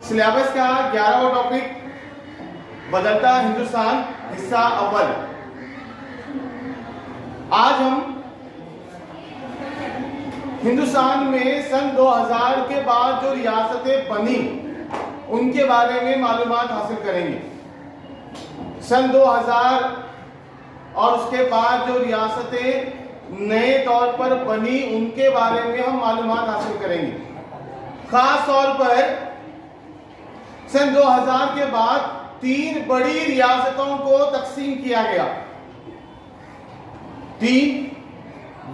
Syllabus का 11वां topic बदलता हिंदुस्तान हिस्सा अव्वल। आज हम हिंदुस्तान में सन 2000 के बाद जो रियासतें बनी उनके बारे में मालूमात हासिल करेंगे। सन 2000 और उसके बाद जो रियासतें नए तौर पर बनी उनके बारे में हम मालूमात हासिल करेंगे। खास तौर पर सन 2000 के बाद 3 बड़ी रियासतों को तकसीम किया गया। 3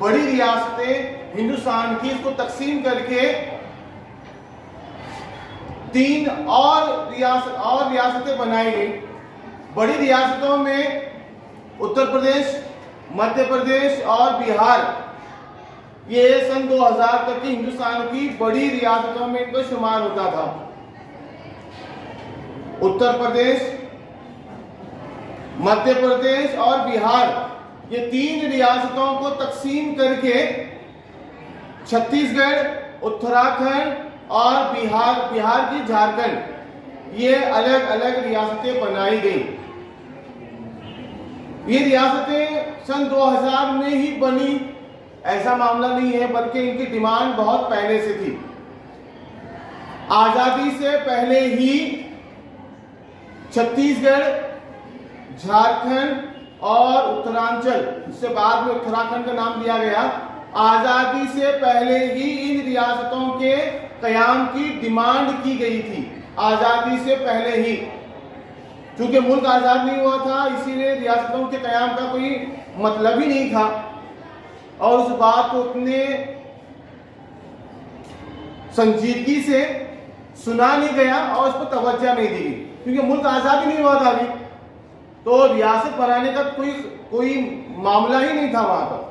बड़ी रियासतें हिंदुस्तान की, इसको तकसीम करके 3 और रियासतें बनाई गई। बड़ी रियासतों में उत्तर प्रदेश, मध्य प्रदेश और बिहार, ये सन 2000 तक की हिंदुस्तान की बड़ी रियासतों में इनको शुमार होता था। उत्तर प्रदेश, मध्य प्रदेश और बिहार, ये 3 रियासतों को तकसीम करके छत्तीसगढ़, उत्तराखंड और बिहार की झारखंड, ये अलग अलग रियासतें बनाई गई। ये रियासतें सन 2000 में ही बनी ऐसा मामला नहीं है, बल्कि इनकी डिमांड बहुत पहले से थी। आजादी से पहले ही छत्तीसगढ़, झारखंड और उत्तरांचल, इससे बाद में उत्तराखंड का नाम दिया गया, आजादी से पहले ही इन रियासतों के कयाम की डिमांड की गई थी। आजादी से पहले ही, क्योंकि मुल्क आजाद नहीं हुआ था, इसीलिए रियासतों के कयाम का कोई मतलब ही नहीं था और उस बात को उतने संजीदगी से सुना नहीं गया और उस पर तवज्जो नहीं दी गई, क्योंकि मुल्क आजाद ही नहीं हुआ था अभी, तो रियासत बनाने का कोई मामला ही नहीं था वहां पर।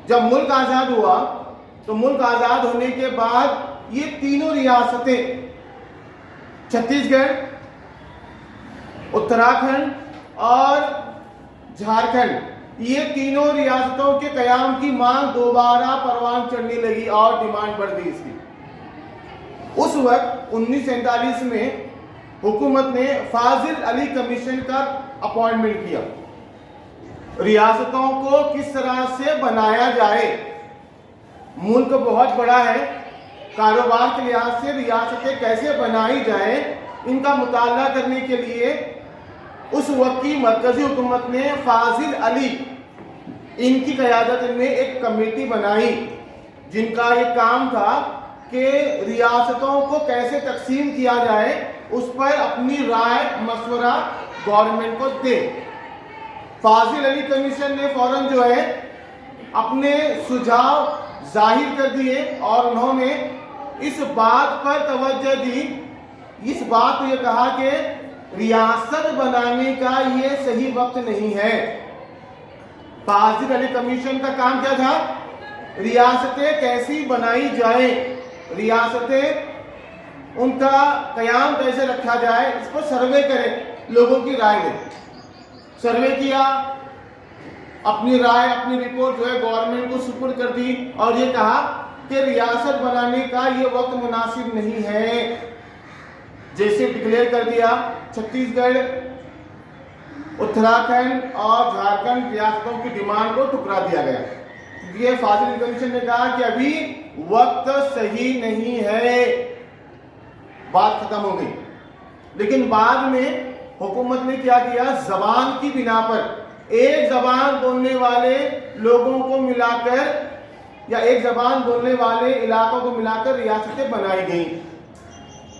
जब मुल्क आजाद हुआ तो मुल्क आजाद होने के बाद ये तीनों रियासतें, छत्तीसगढ़, उत्तराखंड और झारखंड, ये तीनों रियासतों के कयाम की मांग दोबारा परवान चढ़ने लगी और डिमांड बढ़ गई इसकी। उस वक्त 1947 में हुकूमत ने फाजिल अली कमीशन का अपॉइंटमेंट किया। रियासतों को किस तरह से बनाया जाए, मुल्क बहुत बड़ा है, कारोबार के लिहाज से रियासतें कैसे बनाई जाए, इनका मुताला करने के लिए उस वक्त की मरकजी हुकूमत ने फाजिल अली, इनकी क़यादत में एक कमेटी बनाई जिनका ये काम था कि रियासतों को कैसे तकसीम किया जाए, उस पर अपनी राय मशवरा गवर्नमेंट को दे। फाजिल अली कमीशन ने फौरन जो है अपने सुझाव जाहिर कर दिए और उन्होंने इस बात पर तवज्जो दी, इस बात को ये कहा कि रियासत बनाने का ये सही वक्त नहीं है। फाजिल अली कमीशन का काम क्या था? रियासतें कैसी बनाई जाए, रियासतें उनका कयाम कैसे रखा जाए, इस पर सर्वे करें, लोगों की राय दें। सर्वे किया, अपनी राय, अपनी रिपोर्ट जो है गवर्नमेंट को सुपुर्द कर दी और ये कहा कि रियासत बनाने का ये वक्त मुनासिब नहीं है। जैसे डिक्लेयर कर दिया, छत्तीसगढ़, उत्तराखंड और झारखंड रियासतों की डिमांड को ठुकरा दिया गया। ये फाजिल कमीशन ने कहा कि अभी वक्त सही नहीं है, बात खत्म हो गई। लेकिन बाद में हुकूमत ने क्या किया, जबान की बिना पर एक जबान बोलने वाले लोगों को मिलाकर या एक जबान बोलने वाले इलाकों को मिलाकर रियासतें बनाई गई।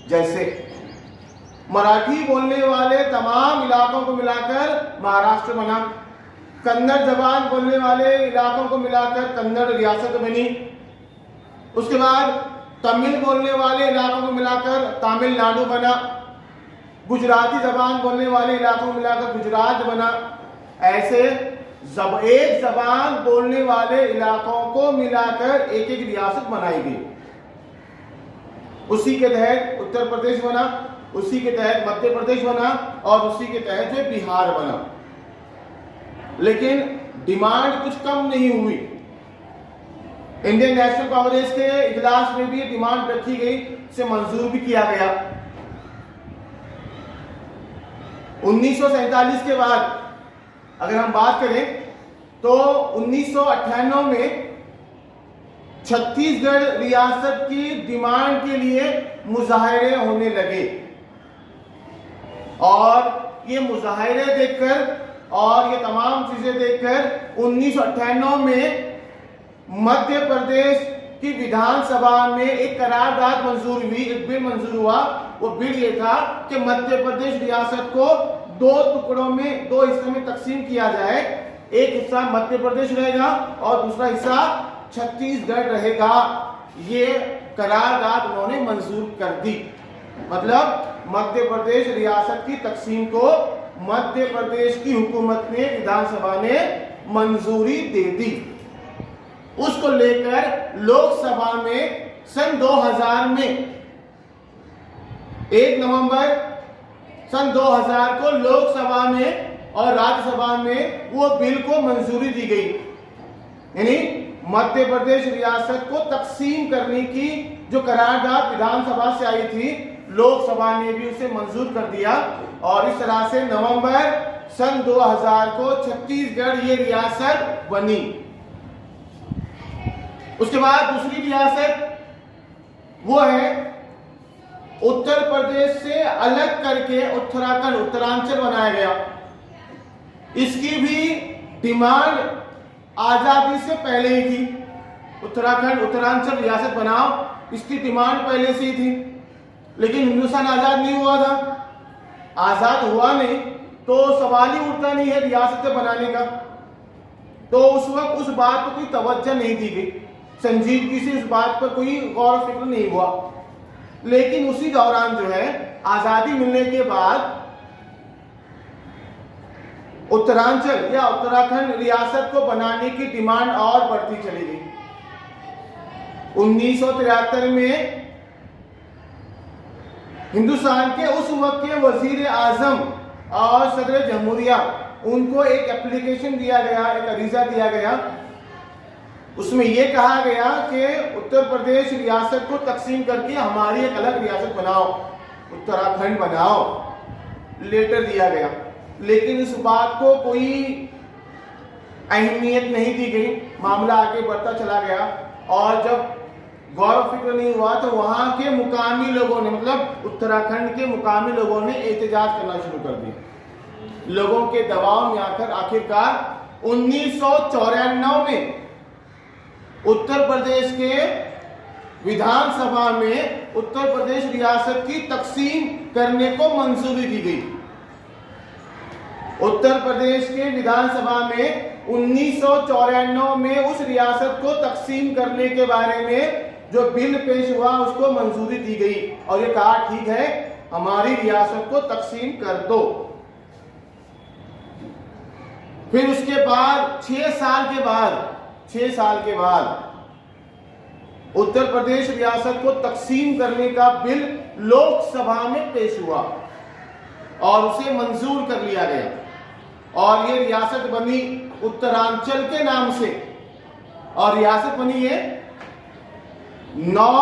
जैसे मराठी बोलने वाले तमाम इलाकों को मिलाकर महाराष्ट्र बना, कन्नड़ जबान बोलने वाले इलाकों को मिलाकर कन्नड़ रियासत बनी। उसके बाद तमिल बोलने वाले इलाकों को मिलाकर तमिलनाडु बना, गुजराती जबान बोलने वाले इलाकों को मिलाकर गुजरात बना। ऐसे एक जबान बोलने वाले इलाकों को मिलाकर एक एक रियासत बनाई गई। उसी के तहत उत्तर प्रदेश बना, उसी के तहत मध्य प्रदेश बना और उसी के तहत जो बिहार बना। लेकिन डिमांड कुछ कम नहीं हुई। इंडियन नेशनल कांग्रेस के इजलास में भी डिमांड रखी गई, इसे मंजूर भी किया गया। 1947 के बाद अगर हम बात करें तो 1998 में छत्तीसगढ़ रियासत की डिमांड के लिए मुजाहरे होने लगे और ये मुजाहरे देखकर और ये तमाम चीजें देखकर 1998 में मध्य प्रदेश की विधानसभा में एक करारदाद मंजूर हुई, एक बिल मंजूर हुआ। वो बिल ये था कि मध्य प्रदेश रियासत को दो टुकड़ों में, दो हिस्सों में तकसीम किया जाए। एक हिस्सा मध्य प्रदेश रहेगा और दूसरा हिस्सा छत्तीसगढ़ रहेगा। ये करारदाद उन्होंने मंजूर कर दी। मतलब मध्य प्रदेश रियासत की तकसीम को मध्य प्रदेश की हुकूमत ने, विधानसभा ने मंजूरी दे दी। उसको लेकर लोकसभा में सन 2000 में 1 नवंबर सन 2000 को लोकसभा में और राज्यसभा में वो बिल को मंजूरी दी गई। यानी मध्य प्रदेश रियासत को तकसीम करने की जो करारदाद विधानसभा से आई थी, लोकसभा ने भी उसे मंजूर कर दिया और इस तरह से नवंबर सन 2000 को छत्तीसगढ़ ये रियासत बनी। उसके बाद दूसरी रियासत वो है उत्तर प्रदेश से अलग करके उत्तराखंड, उत्तरांचल बनाया गया। इसकी भी डिमांड आजादी से पहले ही थी। उत्तराखंड, उत्तरांचल रियासत बनाओ, इसकी डिमांड पहले से ही थी, लेकिन हिंदुस्तान आजाद नहीं हुआ था। आजाद हुआ नहीं तो सवाल ही उठता नहीं है रियासतें बनाने का। तो उस वक्त उस बात पर कोई तवज्जो नहीं दी गई, संजीदगी से उस बात पर कोई गौर फिक्र नहीं हुआ। लेकिन उसी दौरान जो है आजादी मिलने के बाद उत्तरांचल या उत्तराखंड रियासत को बनाने की डिमांड और बढ़ती चली गई। 1973 में हिंदुस्तान के उस वक्त के वजीर आजम और सदर जमहूरिया, उनको एक एप्लीकेशन दिया गया, एक अरीजा दिया गया। उसमें यह कहा गया कि उत्तर प्रदेश रियासत को तकसीम करके हमारी एक अलग रियासत बनाओ, उत्तराखंड बनाओ, लेटर दिया गया। लेकिन इस बात को कोई अहमियत नहीं दी गई, मामला आगे बढ़ता चला गया और जब गौर फिक्र नहीं हुआ तो वहां के मुकामी लोगों ने, मतलब उत्तराखंड के मुकामी लोगों ने एहतजाज करना शुरू कर दिया। लोगों के दबाव में आकर आखिरकार 1994 में उत्तर प्रदेश के विधानसभा में उत्तर प्रदेश रियासत की तकसीम करने को मंजूरी दी गई। उत्तर प्रदेश के विधानसभा में 1994 में उस रियासत को तकसीम करने के बारे में जो बिल पेश हुआ उसको मंजूरी दी गई और ये कहा ठीक है हमारी रियासत को तकसीम कर दो। फिर उसके बाद 6 साल के बाद उत्तर प्रदेश रियासत को तकसीम करने का बिल लोकसभा में पेश हुआ और उसे मंजूर कर लिया गया और ये रियासत बनी उत्तरांचल के नाम से। और रियासत बनी है 9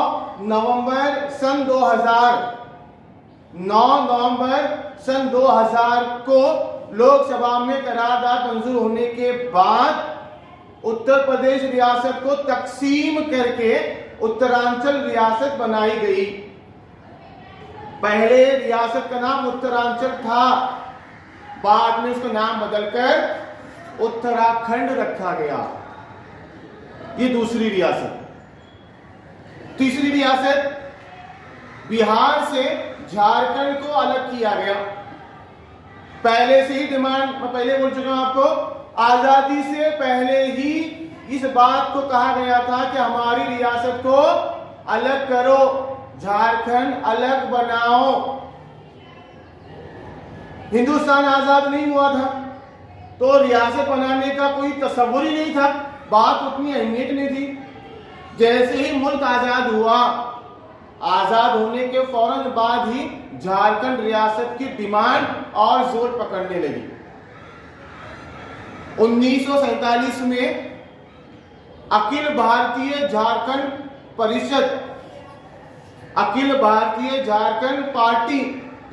नवंबर सन 2000 को लोकसभा में करारदाद मंजूर होने के बाद उत्तर प्रदेश रियासत को तकसीम करके उत्तरांचल रियासत बनाई गई। पहले रियासत का नाम उत्तरांचल था, बाद में उसका नाम बदलकर उत्तराखंड रखा गया। ये दूसरी रियासत। तीसरी रियासत बिहार से झारखंड को अलग किया गया। पहले से ही डिमांड, मैं पहले बोल चुका हूं आपको, आजादी से पहले ही इस बात को कहा गया था कि हमारी रियासत को अलग करो, झारखंड अलग बनाओ। हिंदुस्तान आजाद नहीं हुआ था तो रियासत बनाने का कोई तस्वुर ही नहीं था, बात उतनी अहमियत नहीं थी। जैसे ही मुल्क आजाद हुआ, आजाद होने के फौरन बाद ही झारखंड रियासत की डिमांड और जोर पकड़ने लगी। 1947 में अखिल भारतीय झारखंड परिषद, अखिल भारतीय झारखंड पार्टी,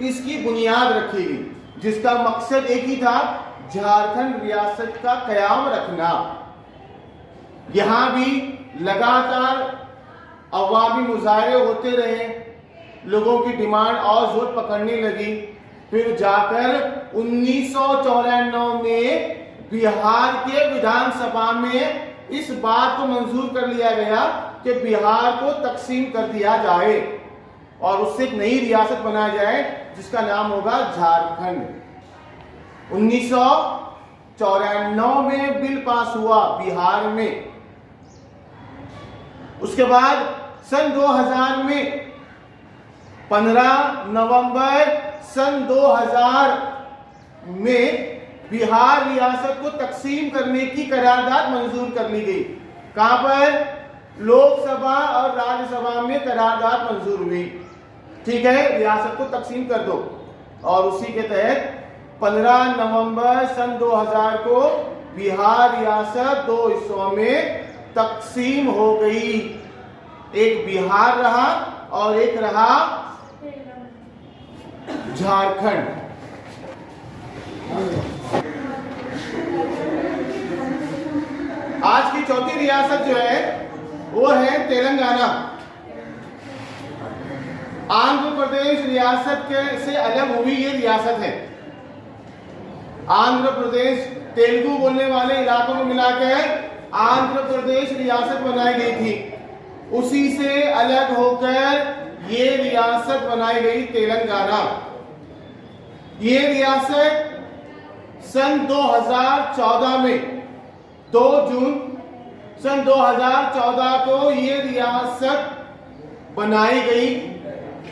इसकी बुनियाद रखी गई। जिसका मकसद एक ही था, झारखंड रियासत का कयाम रखना। यहां भी लगातार अवामी मुजाहरे होते रहे, लोगों की डिमांड और जोर पकड़ने लगी। फिर जाकर 1994 में बिहार के विधानसभा में इस बात को मंजूर कर लिया गया कि बिहार को तकसीम कर दिया जाए और उससे एक नई रियासत बनाया जाए जिसका नाम होगा झारखंड। 1994 में बिल पास हुआ बिहार में। उसके बाद सन 2000 में 15 नवंबर सन 2000 में बिहार रियासत को तकसीम करने की करारदाद मंजूर कर ली गई। कहां पर? लोकसभा और राज्यसभा में करारदाद मंजूर हुई। ठीक है, रियासत को तकसीम कर दो। और उसी के तहत 15 नवंबर सन 2000 को बिहार रियासत 2 हिस्सों में तकसीम हो गई। एक बिहार रहा और एक रहा झारखंड। आज की चौथी रियासत जो है वो है तेलंगाना। आंध्र प्रदेश रियासत के से अलग हुई ये रियासत है। आंध्र प्रदेश तेलुगु बोलने वाले इलाकों को मिलाकर आंध्र प्रदेश रियासत बनाई गई थी। उसी से अलग होकर ये रियासत बनाई गई तेलंगाना। ये रियासत सन 2014 में 2 जून सन 2014 को ये रियासत बनाई गई,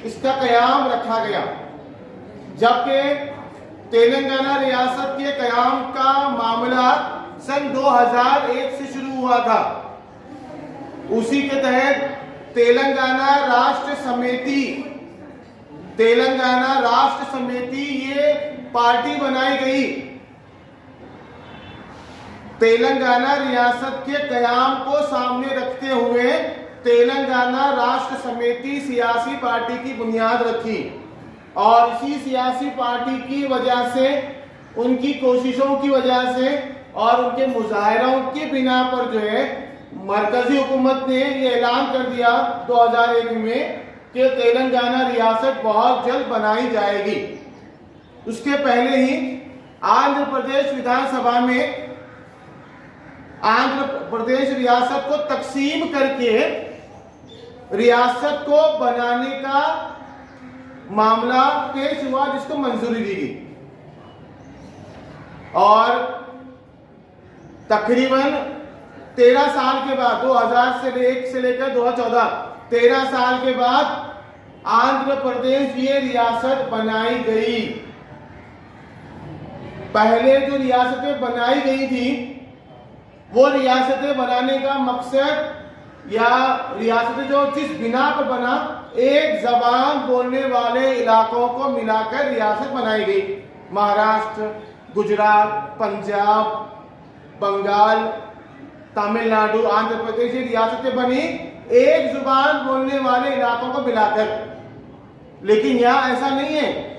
इसका कयाम रखा गया। जबकि तेलंगाना रियासत के कयाम का मामला सन 2001 से शुरू हुआ था। उसी के तहत तेलंगाना राष्ट्र समिति ये पार्टी बनाई गई। तेलंगाना रियासत के कयाम को सामने रखते हुए तेलंगाना राष्ट्र समिति सियासी पार्टी की बुनियाद रखी और इसी सियासी पार्टी की वजह से, उनकी कोशिशों की वजह से और उनके मुजाहरों के बिना पर जो है मरकजी हुकूमत ने ये ऐलान कर दिया 2001 में कि तेलंगाना रियासत बहुत जल्द बनाई जाएगी। उसके पहले ही आंध्र प्रदेश विधानसभा में आंध्र प्रदेश रियासत को तकसीम करके रियासत को बनाने का मामला पेश हुआ, जिसको मंजूरी दी गई। और तकरीबन 13 साल के बाद 2001 से लेकर 2014 13 साल के बाद आंध्र प्रदेश ये रियासत बनाई गई। पहले जो रियासतें बनाई गई थी वो रियासतें बनाने का मकसद या रियासतें जो जिस बिना पर बना, एक जबान बोलने वाले इलाकों को मिलाकर रियासत बनाई गई। महाराष्ट्र, गुजरात, पंजाब, बंगाल, तमिलनाडु, आंध्र प्रदेश, ये रियासतें बनी एक जुबान बोलने वाले इलाकों को मिलाकर। लेकिन यहाँ ऐसा नहीं है।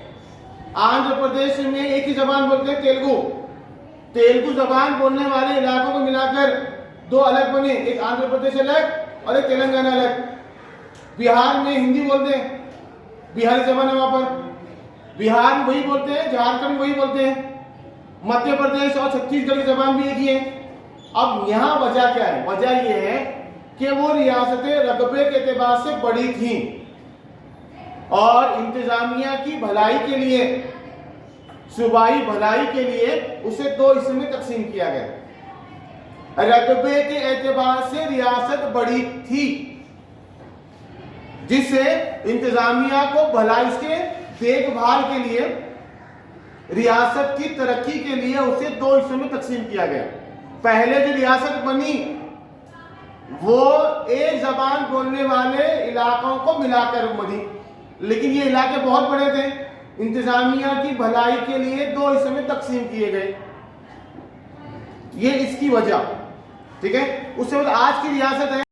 आंध्र प्रदेश में एक ही जबान बोलते हैं, तेलुगु जबान बोलने वाले इलाकों को मिलाकर 2 अलग बने, एक आंध्र प्रदेश अलग और एक तेलंगाना अलग। बिहार में हिंदी बोलते हैं, बिहारी जबान है वहां पर, बिहार में वही बोलते हैं, झारखंड में वही बोलते हैं, मध्य प्रदेश और छत्तीसगढ़ की जबान भी एक ही है। अब यहाँ वजह क्या है? वजह यह है कि वो रियासतें रकबे के एतबार से बड़ी थीं और इंतजामिया की भलाई के लिए, सूबाई भलाई के लिए उसे 2 हिस्से में तकसीम किया गया। रकबे के एतबार से रियासत बड़ी थी, जिससे इंतजामिया को भलाई, उसके देखभाल के लिए, रियासत की तरक्की के लिए उसे 2 हिस्सों में तकसीम किया गया। पहले जो रियासत बनी वो एक जबान बोलने वाले इलाकों को मिलाकर बनी, लेकिन ये इलाके बहुत बड़े थे, इंतजामिया की भलाई के लिए 2 हिस्सों में तकसीम किए गए। ये इसकी वजह, ठीक है। उससे बाद आज की रियासत है